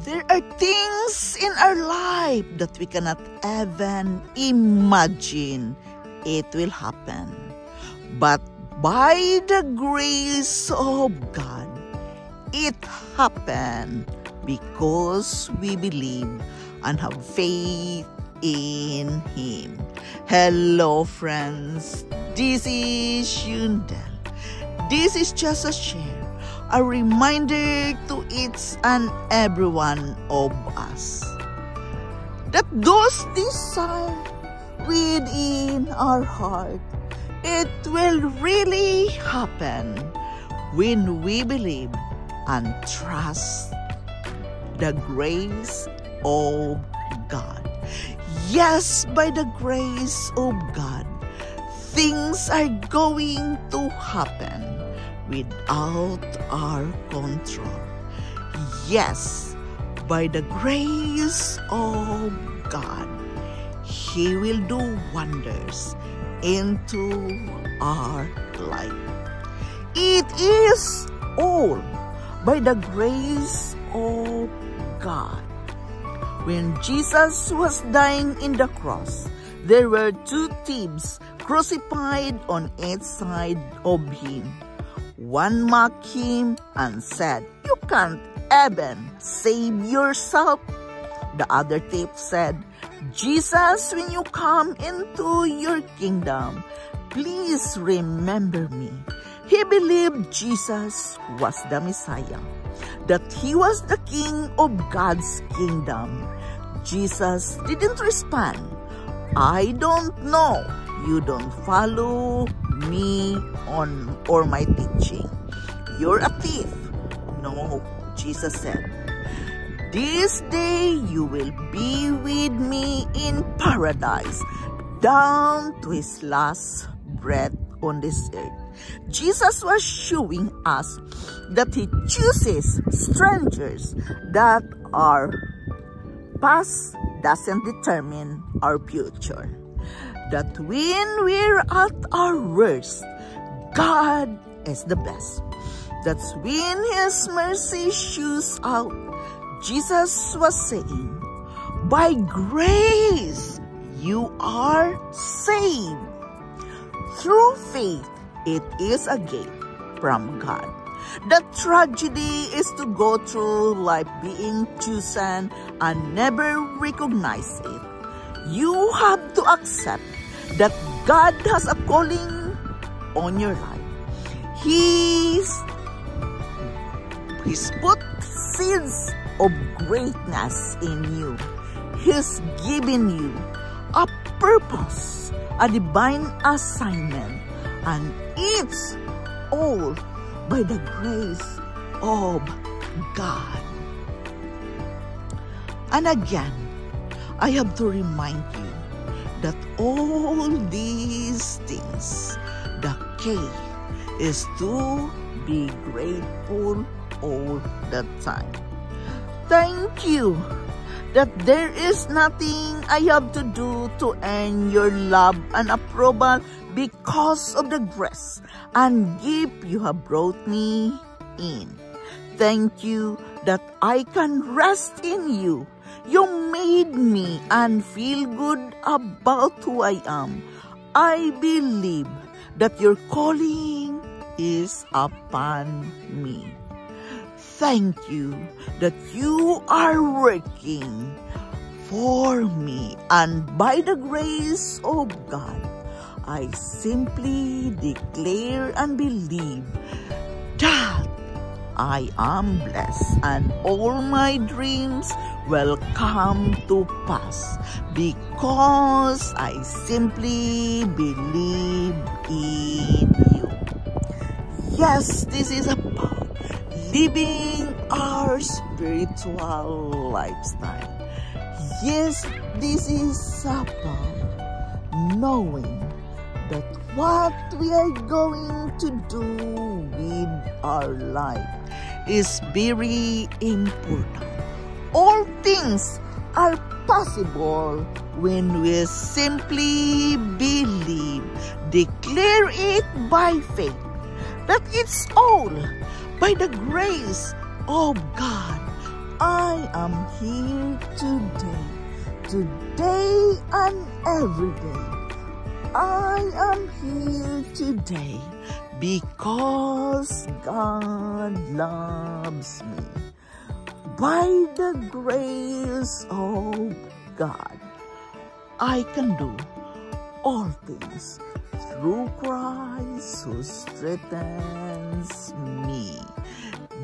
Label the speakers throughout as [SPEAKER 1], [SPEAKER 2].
[SPEAKER 1] There are things in our life that we cannot even imagine it will happen. But by the grace of God, it happened because we believe and have faith in Him. Hello friends, this is Yundel. This is just a share, a reminder to each and every one of us that those desires within our heart, it will really happen when we believe and trust the grace of God. Yes, by the grace of God, things are going to happen without our control. Yes, by the grace of God, He will do wonders into our life. It is all by the grace of God. When Jesus was dying in the cross, there were two thieves crucified on each side of Him. One mocked Him and said, "You can't even save yourself." The other thief said, "Jesus, when you come into your kingdom, please remember me." He believed Jesus was the Messiah, that He was the King of God's kingdom. Jesus didn't respond, "I don't know. You don't follow me or my teaching. You're a thief." No, Jesus said, "This day you will be with me in paradise," down to His last breath on this earth. Jesus was showing us that He chooses strangers, that our past doesn't determine our future. That when we're at our worst, God is the best. That's when His mercy shows out. Jesus was saying, by grace you are saved. Through faith, it is a gift from God. The tragedy is to go through life being chosen and never recognize it. You have to accept that God has a calling on your life. He's put seeds of greatness in you. He's given you a purpose, a divine assignment, and it's all by the grace of God. And again, I have to remind you that all these things, the key is to be grateful all the time. Thank you that there is nothing I have to do to earn your love and approval because of the grace and gift you have brought me in. Thank you that I can rest in you. You made me and feel good about who I am. I believe that your calling is upon me. Thank you that you are working for me, and by the grace of God, I simply declare and believe that I am blessed and all my dreams will come to pass because I simply believe in you. Yes, this is about living our spiritual lifestyle. Yes, this is about knowing that what we are going to do with our life is very important. All things are possible when we simply believe, declare it by faith, that it's all by the grace of God. I am here today, today and every day. I am here today because God loves me. By the grace of God, I can do all things through Christ who strengthens me.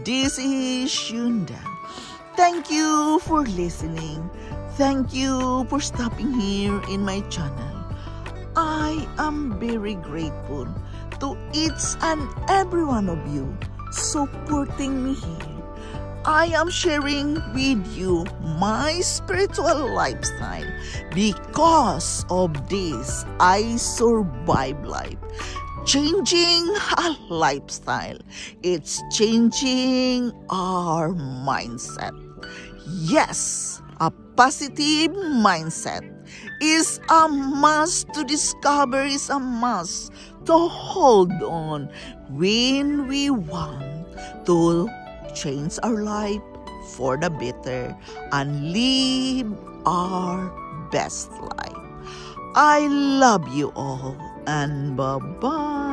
[SPEAKER 1] This is Shunda. Thank you for listening. Thank you for stopping here in my channel. I am very grateful to each and every one of you supporting me here. I am sharing with you my spiritual lifestyle. Because of this, I survive life. Changing a lifestyle. It's changing our mindset. Yes, a positive mindset is a must to discover, is a must to hold on when we want to change our life for the better and live our best life. I love you all and bye-bye.